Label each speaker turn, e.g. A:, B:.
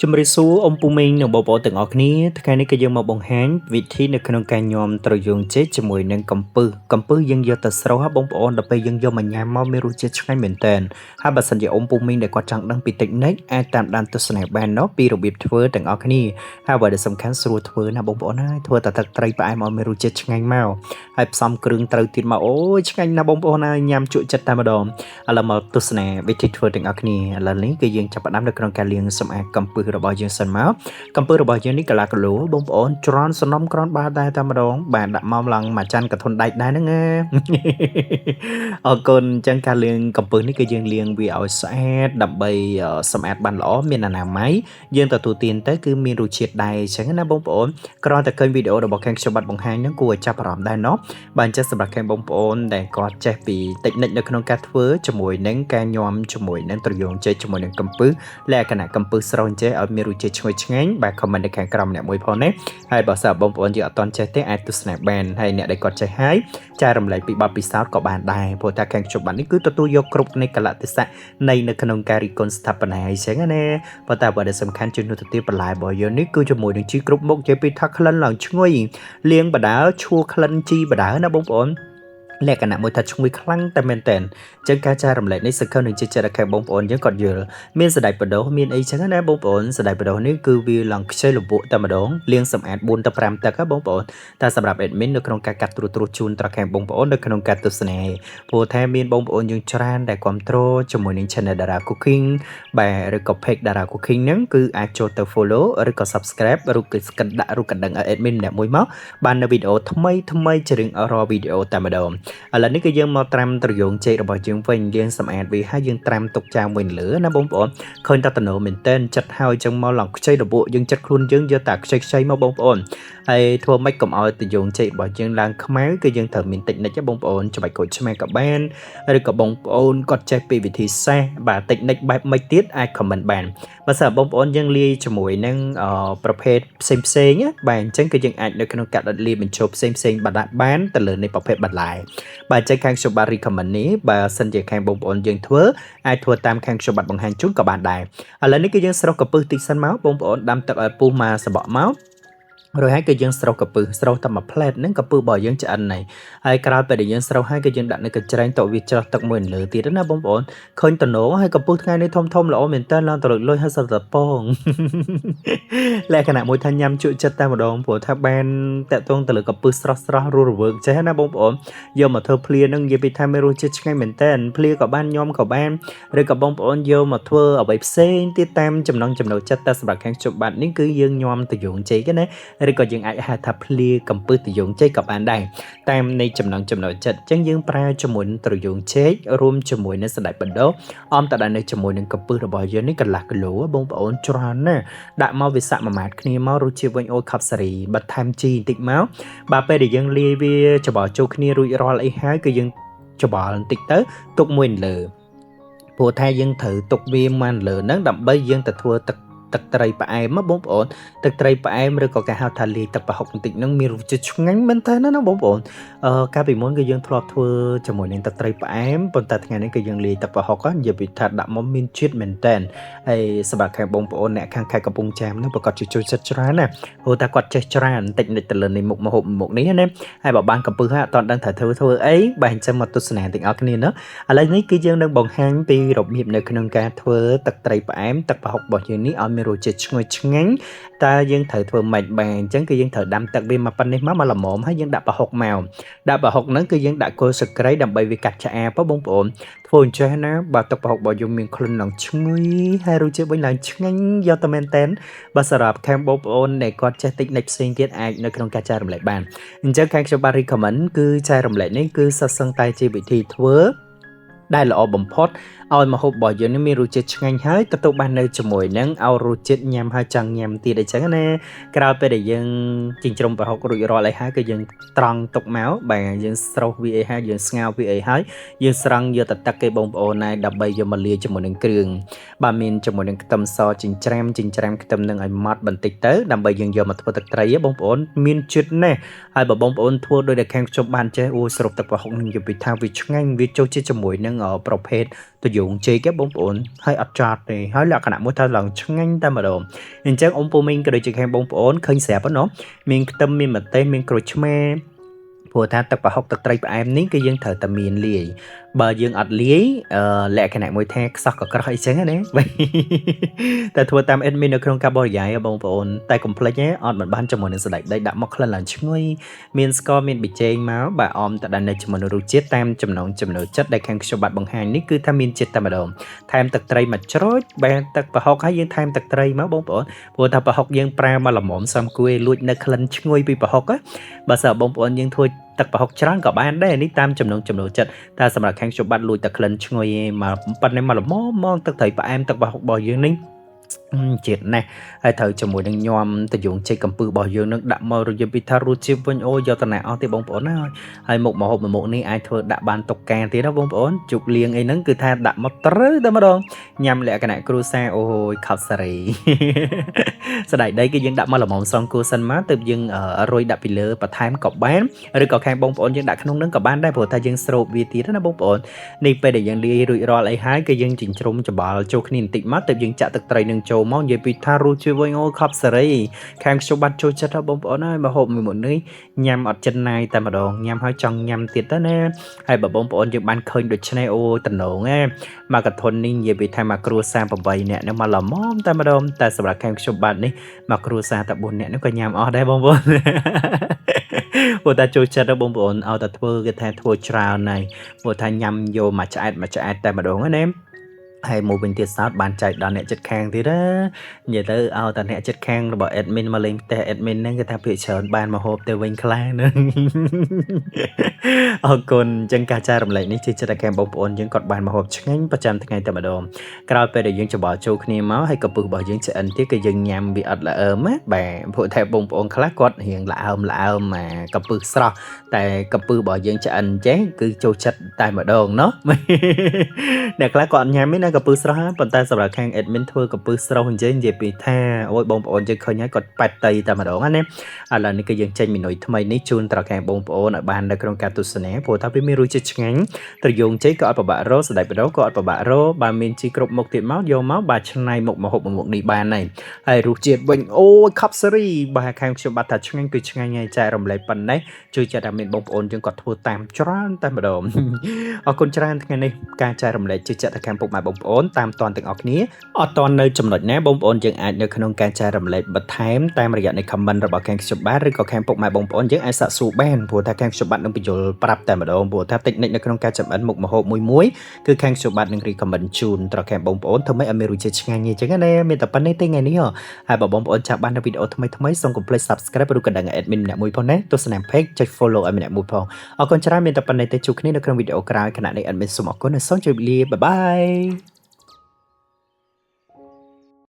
A: ជំរាបសួរអ៊ំពូមីងនិងបងប្អូនទាំងអស់គ្នាថ្ងៃនេះក៏យើងមកបង្ហាញវិធីនៅក្នុងការញោមត្រយូងចេកជាមួយនឹងកំពឹសយើងយកទៅស្រុះបងប្អូនដល់ពេលយើងយកមកញ៉ាំមកមានរសជាតិឆ្ងាញ់មែនតើហើយបើសិនជាអ៊ំពូមីងដែលគាត់ចង់ដឹងពីតិចនិចអាចតាមដានទស្សនាបាននោះពីរបៀបធ្វើទាំងអស់គ្នាហើយបើដែលសំខាន់ស្រួលធ្វើណាបងប្អូនហើយធ្វើតែទឹកត្រីផ្អែមឲ្យមានរសជាតិឆ្ងាញ់មកហើយផ្សំគ្រឿងត្រូវទៀតមកអូយឆ្ងាញ់ណាស់បងប្អូនហើយញ៉ាំជក់ចិត្តតែម្ដងឥឡូវមកទស្សនាវិធីធ្វើទាំងអស់គ្នាឥឡូវនេះគឺយើងចាប់ផ្ដើមនៅក្នុងការលាងសម្អាតកំពឹសរបស់យើងសិនមកកំពឹសរបស់យើងនេះកន្លះគីឡូបងប្អូនច្រន់សំណុំក្រនបាតែម្ដងបាទដាក់មកឡើងមួយចានកធុនដែកដែរហ្នឹងណាអរគុណអញ្ចឹងការលាងកំពឹសនេះគឺយើងលាងវាឲ្យស្អាតដើម្បីសម្អាតបានល្អមានអនាម័យយើងទទួលទានទៅគឺមានរសជាតិដែរអញ្ចឹងណាបងប្អូនគ្រាន់តែឃើញវីដេអូរបស់ខាងខ្ញុំបាត់បង្ហាញហ្នឹងគួរឲ្យចាប់អារម្មណ៍ដែរណោះបាទអញ្ចឹងសម្រាប់ខាងបងប្អូនដែលគាត់ចេះពីតិចនិចនៅក្នុងការធ្វើជាមួយនឹងការញោមជាមួយនឹងត្រយូងចេកជាមួយនឹងកំពឹសលក្ខណៈកំពឹសស្រោនចេះឲ្យមានរសជាតិឈ្ងុយឆ្ងាញ់បាទ comment នៅខាងក្រោមអ្នកមួយផងណាហើយបើសិនបងប្អូនយើងអត់ទាន់ចេះទេអាចទស្សនាបានហើយអ្នកដែលគាត់ចេះហើយចែករំលែកពីបទពិសោធន៍ក៏បានដែរព្រោះតែខាងខ្ញុំបាទនេះគឺទទួលយកគ្រប់នៃកលៈទេសៈនៃនៅក្នុងការរីកគុណស្ថាបនាអញ្ចឹងណាប៉ុន្តែបើដែលសំខាន់ជាងនោះទៅទៀតបន្លែរបស់យើងនេះគឺជាមួយនឹងជីគ្រប់មុខនិយាយពីថាក្លិនឡើងឈ្ងុយលាងបដាឈួរក្លិនជីបដាណាបងប្អូនលក្ខណៈមួយថាឈ្ងុយខ្លាំងតែមែនតើអញ្ចឹងការចែករំលែកនេះសង្ឃឹមនឹងជាចិត្តរបស់បងប្អូនយើងគាត់យល់មានសណ្ដែកបដោះមានអីចឹងណាបងប្អូនសណ្ដែកបដោះនេះគឺវាឡើងខ្ចីលពក់តែម្ដងលាងសម្អាត4ទៅ5ទឹកណាបងប្អូនតែសម្រាប់ admin នៅក្នុងការកាត់ត្រួសជូនត្រខាងបងប្អូននៅក្នុងការទស្សនាព្រោះថាមានបងប្អូនយើងច្រើនដែលគ្រប់គ្រងជាមួយនឹង Channel Dara Cooking បាទឬក៏ Page Dara Cooking ហ្នឹងគឺអាចចូលទៅ follow ឬក៏ subscribe ឬក៏ស្កិនដាក់រូបកណ្ដឹងឲ្យ admin ម្នាក់មួយមកបាននៅវីដេអូថ្មីជារឿងរាល់វីដេអូតែម្ដងឥឡូវនេះគឺយើងមកត្រាំត្រយូងចេករបស់យើងវិញយើងសម្អាតវាហើយយើងត្រាំទុកចានមួយលើណាបងប្អូនឃើញតែតំណមែនតើចិត្តហើយចឹងមកឡងខ្ចីរបក់យើងចិត្តខ្លួនយើងយកតែខ្ចីមកបងប្អូនហើយធ្វើម៉េចកុំឲ្យត្រយូងចេករបស់យើងឡើងខ្មៅគឺយើងត្រូវមានតិចនិចបងប្អូនច្បាច់ក្រូចឆ្មាក៏បានឬក៏បងប្អូនគាត់ចេះពីវិធីសាស្ត្របាទតិចនិចបែបម៉េចទៀតអាច comment បានបើសិនបងប្អូនយើងលាយជាមួយនឹងប្រភេទផ្សេងណាបាទអញ្ចឹងគឺយើងអាចនៅក្នុងកាត់លាយបញ្ចូលផ្សេងបានទៅលើនៃប្រភេទបន្លែបាទចេញខាងខ្ញុំបាទ recommend នេះបើសិនជាខាងបងប្អូនយើងធ្វើអាចធ្វើតាមខាងខ្ញុំបាទបង្ហាញជូនក៏បានដែរឥឡូវនេះគឺយើងស្រុះកំពឹសតិចសិនមកបងប្អូនដាំទឹកឲ្យពុះមកសបកមកrồi hai cái dân sầu cà phê sầu tầm một plate nâng cà phê bỏ dân cho anh này hai cái về để dân sầu hai cái dân đặtในcái trái tàu việt cho tận mình lửa thì đó là bông bồn khơi tận nổ hai cà phê ngay đây thông lỗ mình tên là tàu lôi hai sợi tập bông lại cái nào mỗi thanh nhâm chuột chất ta một đòn của tháp ban tại tuông từ cà phê sầu rùa vượt trái na bông bồn giờ mà thơ plia nâng về bị tham mê chết ngay mình tên plia cả ban nhom cả ban rồi cả bông bồn giờ mà thưa ở bãi sen tiết tam chấm nấu chất ta sẽ bạc khang chụp bạn những cứ dân nhom từ dụng chế cái nàyឬក៏យើងអាចហៅថាភ្លាកំពឹសត្រយូងចេកក៏បានដែរតាមនៃចំណងចំណុចចិត្តអញ្ចឹងយើងប្រើជាមួយនឹងត្រយូងចេករួមជាមួយនឹងសណ្ដែកបណ្ដោះអមតដាក់នៅជាមួយនឹងកំពឹសរបស់យើងនេះកន្លះគីឡូបងប្អូនច្រើនណាស់ដាក់មកវាសាក់មួយម៉ាតគ្នាមករសជាតិវិញអូខាប់សេរីបន្ថែមជីបន្តិចមកបាទពេលដែលយើងលាយវាច្បល់ចូលគ្នារួចរាល់អីហើយគឺយើងច្បល់បន្តិចទៅទុកមួយលើព្រោះថាយើងត្រូវទុកវាមិនលើហ្នឹងដើម្បីយើងទៅធ្វើទឹកត្រីផ្អែមបងប្អូនទឹកត្រីផ្អែមឬក៏គេហៅថាលាយទឹកប្រហុកបន្តិចហ្នឹងមានរសជាតិឆ្ងាញ់មែនតើណាបងប្អូនកាលពីមុនគឺយើងធ្លាប់ធ្វើជាមួយនឹងទឹកត្រីផ្អែមប៉ុន្តែថ្ងៃនេះគឺយើងលាយទឹកប្រហុកនិយាយពីថាដាក់មកមានជាតិមែនតើហើយសម្រាប់ខាងបងប្អូនអ្នកខាងខេត្តកំពង់ចាមនោះប្រកាសជាចូលចិត្តច្រើនណាព្រោះតែគាត់ចេះច្រើនបន្តិចទៅលើនៃមុខម្ហូបមុខនេះណាហើយបើបានកំពឹសអត់តដឹងត្រូវធ្វើអីបាទអញ្ចឹងមកទស្សនាទាំងអស់គ្នាណាឥឡូវនេះគឺយើងនឹងបង្ហាញពីរបៀបនៅក្នុងការធ្វើទឹកត្រីផ្អែមទឹកប្រហុករបស់យើងនេះឲ្យមានរសជាតិឈ្ងុយឆ្ងាញ់តើយើងត្រូវធ្វើម៉េចបាទអញ្ចឹងគឺយើងត្រូវដាំទឹកវាមកប៉ុណ្នេះមកល្មមហើយយើងដាក់ប្រហុកមកដាក់ប្រហុកហ្នឹងគឺយើងដាក់គល់សក្តិដើម្បីវាកាត់ឆ្អាបបងប្អូនធ្វើអញ្ចឹងណាបើទឹកប្រហុករបស់យើងមានក្លិនឡើងឈ្ងុយហើយរសជាតិវិញឡើងឆ្ងាញ់យកតែមែនតែនបើសម្រាប់ខាងបងប្អូនដែលគាត់ចេះតិចនិចផ្សេងទៀតអាចនៅក្នុងការចែករំលែកបានអញ្ចឹងខាងខ្ញុំបាទ recommend គឺចែករំលែកនេះគឺសិស្សសឹងតែជាវិធីធ្វើដែលល្អបំផុតឲ្យម្ហូបរបស់យើងនេះមានរសជាតិឆ្ងាញ់ហើយទទួលបាននៅជាមួយនឹងឲ្យរសជាតិញ៉ាំហើយចង់ញ៉ាំទៀតអញ្ចឹងណាក្រោយពេលដែលយើងចិញ្ច្រំប្រហុករួចរាល់អីហើយគឺយើងត្រង់ទុកមកបាទយើងស្រុះវាអីហើយយើងស្ងោរវាអីហើយយើងស្រង់យកទៅទឹកគេបងប្អូនណាដើម្បីយកមកលាយជាមួយនឹងគ្រឿងបាទមានជាមួយនឹងខ្ទឹមសចិញ្ច្រាំខ្ទឹមនឹងឲ្យម៉ត់បន្តិចទៅដើម្បីយើងយកមកធ្វើទឹកត្រីបងប្អូនមានជាតិណាស់ហើយបើបងប្អូនធ្វើដោយតែខាងខ្ញុំបានចេះអូសរុបទឹកប្រហុកនឹងនិយាយពីថាវាឆ្ងាញ់វាចូលជាជាមួយនឹងប្រភេទ dụng chơi cái bông ổn hơi ắt chặt thì hơi là cái nào muốn thay lần ngay ta mà đồ nên chắc ông bố mình cái đời chơi khen bông ổn khơi xẹp á nó mình tâm mình mà tên mình cột chme ព្រោះថាទឹកប្រហុកទឹកត្រីផ្អែមនេះគឺយើងត្រូវតែមានលាយបើយើងអត់លាយលក្ខណៈមួយថាខ្សោះកក្រោះអីចឹងណាតែធ្វើតាម admin នៅក្នុងការបរិយាយបងប្អូនតែកុំភ្លេចទេអត់មិនបានជាមួយនឹងសណ្តែកដីដាក់មកក្លិនឡើងឈ្ងុយមានស្ករមានប៊ីចេងមកបើអមតដែលនៅជាមួយនឹងរសជាតិតាមចំណងចំណូលចិត្តដែលខាងខ្ញុំបាទបង្ហាញនេះគឺថាមានជាតិតែម្ដងថែមទឹកត្រីមកច្រូចបែរទឹកប្រហុកហើយយើងថែមទឹកត្រីមកបងប្អូនព្រោះថាប្រហុកយើងប្រើមកល្មមសំគួយលួចនៅក្លិនឈ្ងុយពីប្រហុកបើសិនបងប្អូនយើងធ្វើទឹកប្រហុកច្រើនក៏បានដែរនេះតាមចំណងចំណូលចិត្តតែសម្រាប់ខាងខ្ញុំបាទលួចតែក្លិនឈ្ងុយមកប៉ុណ្ណេះមកល្មមមកទឹកត្រីផ្អែមទឹកប្រហុករបស់យើងនេះជាតិណាស់ហើយត្រូវជាមួយនឹងញោមតយងចេកកំពឹសរបស់យើងនឹងដាក់មករយៈពីថារសជាតិវិញអូយកតំណាអស់ទេបងប្អូនហើយមុខម្ហូបមួយមុខនេះអាចធ្វើដាក់បានតុកកាទៀតណាបងប្អូនជុកលៀងអីហ្នឹងគឺថាដាក់មកត្រូវតែម្ដងញ៉ាំលក្ខណៈគ្រួសារអូយខោសេរីស្ដាយដីគឺយើងដាក់មកល្មមសងគូសិនមកទើបយើងរុយដាក់ពីលើបន្ថែមក៏បានឬក៏ខាងបងប្អូនយើងដាក់ក្នុងហ្នឹងក៏បានដែរព្រោះថាយើងស្រូបវាទៀតណាបងប្អូននេះពេលដែលយើងលាយរួចរាល់អីហើយគឺយើងចិញ្ច្រុំច្បល់ចូលគ្នាបន្តិចមកទើបយើងចាក់ទឹកត្រីនឹងចូលមកនិយាយពីថារសជាតិវិញអូខប់សេរីខាងខ្ញុំបាត់ចូលចិត្តដល់បងប្អូនហើយមកហូបមួយមុននេះញ៉ាំអត់ចិនណាយតែម្ដងញ៉ាំហើយចង់ញ៉ាំទៀតទៅណាហើយបើបងប្អូនយើងបានឃើញដូច្នេះអូតំណងមកកធុននេះនិយាយពីថាមកគ្រួសារ8នាក់នឹងមកល្មមតែម្ដងតែសម្រាប់ខាងខ្ញុំបាត់នេះមកគ្រួសារតែ4នាក់នេះក៏ញ៉ាំអស់ដែរបងប្អូនព្រោះតែចូលចិត្តដល់បងប្អូនឲ្យតែធ្វើគេថាធ្វើច្រើនហើយព្រោះថាញ៉ាំយកមកឆ្អែតតែម្ដងណាហើយមួយវិញទៀតសោតបានចែកដល់អ្នកចិត្តខាងទៀតណានិយាយទៅឲ្យតែអ្នកចិត្តខាងរបស់ admin មកលេងផ្ទះ admin ហ្នឹងគេថាភាគច្រើនបានមកហូបទៅវិញខ្លះហ្នឹងអរគុណចឹងការចែករំលែកនេះជាចិត្តតែបងប្អូនយើងគាត់បានមកហូបឆ្ងាញ់ប្រចាំថ្ងៃតែម្ដងក្រោយពេលដែលយើងច្បល់ចូលគ្នាមកហើយកំពឹសរបស់យើងឆ្អិនទៀតគឺយើងញ៉ាំវាអត់ល្អើមណាបាទព្រោះតែបងប្អូនខ្លះគាត់រៀងល្អើមមកកំពឹសស្រស់តែកំពឹសរបស់យើងឆ្អិនចេះគឺចូលចិត្តតែម្ដងเนาะអ្នកខ្លះគាត់ញ៉ាំទេណាកំពឹសស្រស់ប៉ុន្តែសម្រាប់ខាង admin ធ្វើកំពឹសស្រស់អញ្ចឹងនិយាយពីថាអូយបងប្អូនយើងឃើញហើយគាត់ប៉ែតតៃតែម្ដងណាឥឡូវនេះគឺយើងចេញមីនុយថ្មីនេះជូនដល់ខាងបងប្អូនឲ្យបាននៅក្នុងការទស្សនាព្រោះថាវាមានរសជាតិឆ្ងាញ់ត្រយងចេកក៏អត់ពិបាករកសណ្តែកបដោក៏អត់ពិបាករកបើមានជីគ្រប់មុខទៀតមកយកមកបាទឆ្នៃមុខម្ហូបមុខនេះបានហើយរសជាតិវិញអូយខាប់សេរីបាទខាងខ្ញុំបាត់ថាឆ្ងាញ់គឺឆ្ងាញ់ហើយចែករំលែកប៉ុណ្ណេះជួយចាត់ឲ្យមានបងប្អូនយើងគាត់ធ្វើតាមច្រើនតែម្ដងអរគុណច្រើនថ្ងៃនេះការចែករំលែកជួយចាត់ឲ្យខាងពុកម៉ែបងប្អូនតាមតនទាំងអស់គ្នាអត់តននៅចំណុចណាបងប្អូនយើងអាចនៅក្នុងការចែករំលែកបន្ថែមតាមរយៈនៃ comment របស់ខាងខ្ញុំបាទឬក៏ខាងពុកម៉ែបងប្អូនយើងអាចសាកសួរបានព្រោះថាខាងខ្ញុំបាទនឹងបញ្យល់ប្រាប់តែម្ដងព្រោះថាតិចនិចនៅក្នុងការចម្អិនមុខម្ហូបមួយគឺខាងខ្ញុំបាទនឹង recommend ជូនដល់ខាងបងប្អូនធ្វើម៉េចឲ្យមានរសជាតិឆ្ងាញ់អញ្ចឹងណាមានតែប៉ុណ្្នេះទេថ្ងៃនេះហើយបើបងប្អូនចាប់បាននៅវីដេអូថ្មីសូមកុំភ្លេច subscribe ឬក៏ដឹង admin ម្នាក់មួយផងណាទស្សនា page ចុច follow ឲ្យម្នាក់មួយផងអរគុណច្រើនមានតែប៉ុណ្្នេះទេជួបគ្នានៅក្នុងវីដេអូក្រោយខណៈនេះ admin សូមអរគុណនិងសូមជម្រាបលាបាយបាយ